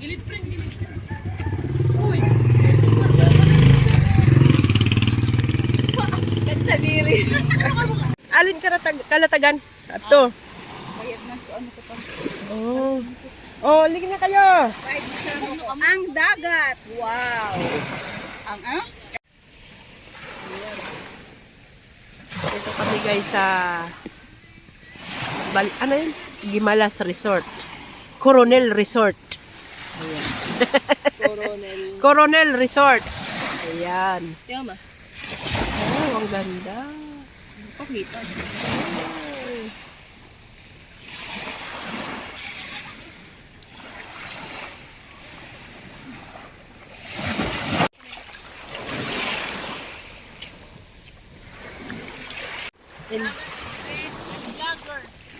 Uy! Nagsadiri. Alin kalatagan? Ato. Bayad man so ano ko pa. Oh. Oh, ligi na kayo. Ang dagat. Wow. Ang ano? Ito kami guys sa ano yun? Gimalas Resort. Coronel Resort. Ayan. Coronel Resort. Ayan. Yama. Oh, ang ganda. Pakita.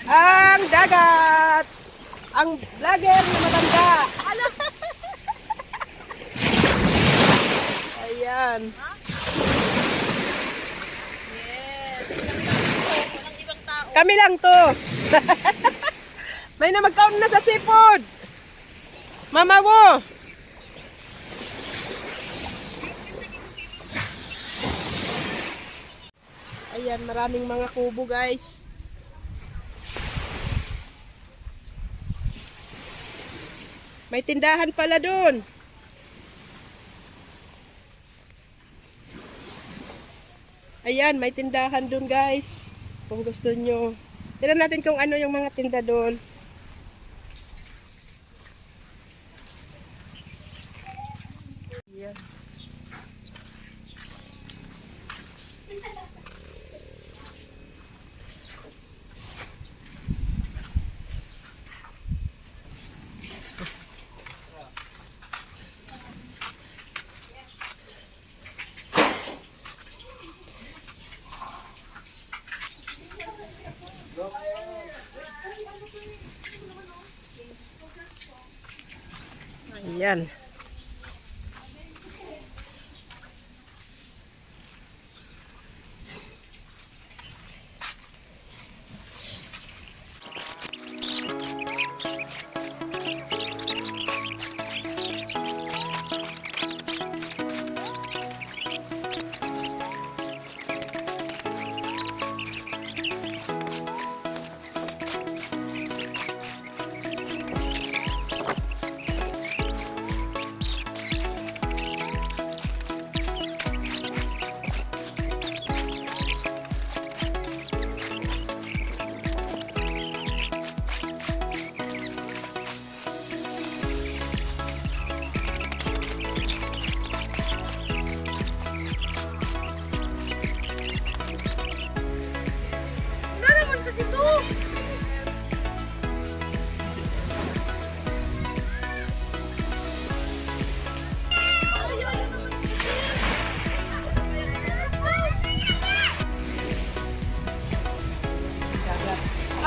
Ang dagat. Ang vlogger na maganda. Ayan. Kami lang to. May na magkaon na sa seafood. Mama mo. Ayan, maraming mga kubo guys. May tindahan pala doon. Ayan, may tindahan doon guys. Kung gusto nyo. Tignan natin kung ano yung mga tinda doon. Ayan. Ayan.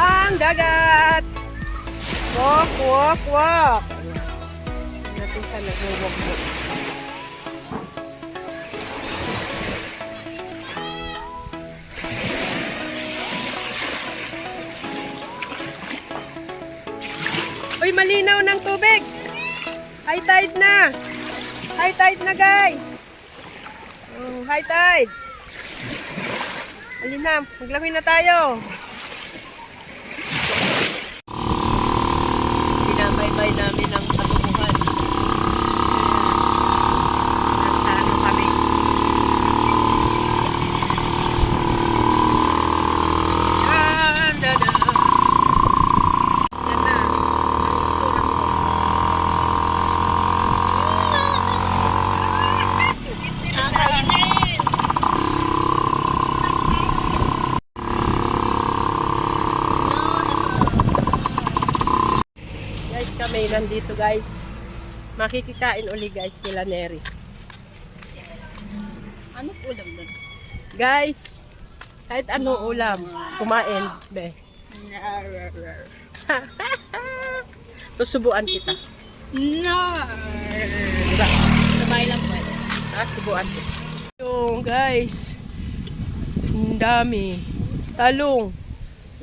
Ang dagat. Walk, walk, walk. Ayan. Natin sa nag-walk mo. Uy, malinaw ng tubig. High tide na. High tide na guys. Oh, high tide. Halina, maglamig na tayo. Binabaybay namin ang katubuhan. Nasa ano kami. Yan, dada. Yan na. Ang itsura mo. Guys, kami nandito guys. Makikikain uli guys kila Neri. Ano ulam doon? Guys, kahit ano ulam, kumain, be. Tusubuan kita. No. Diba? Sabay lang pwede. Subuan kita. Yung guys, ang dami. Talong.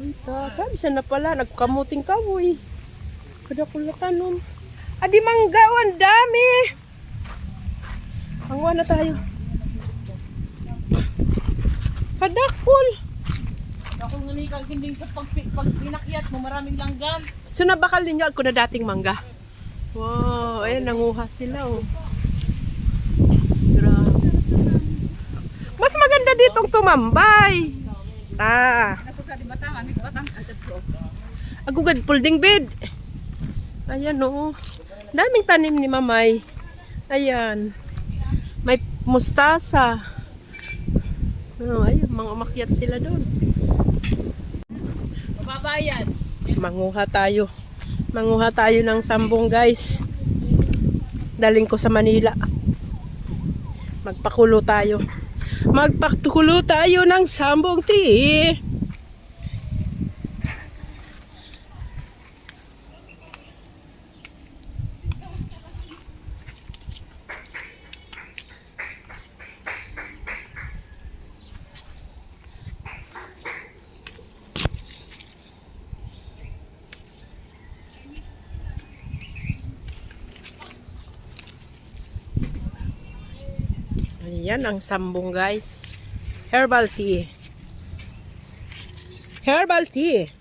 Uy, saan na pala? Nagkamuting kawoy. Kada kulakanon. Adi mangga, oh, ang dami. Angwa na tayo. Kadakpol. Ako nga ni kaginding sa pag pinakyat mo, maraming langgam. So nabakal ninyo ako na dating mangga. Wow, ayan, nanguha sila, oh. Grabe. Mas maganda ditong tumambay. Ako sa di batang, amig batang, antad ko. Agugad pulding bed. Ayan, oh. Daming tanim ni Mamay. Ayan. May mustasa. Oh, ayun, mga umakyat sila doon. Mababayan. Manguha tayo. Manguha tayo ng sambong, guys. Daling ko sa Manila. Magpakulo tayo. Magpakulo tayo ng sambong tea. Ayan ang sambong, guys. Herbal tea. Herbal tea.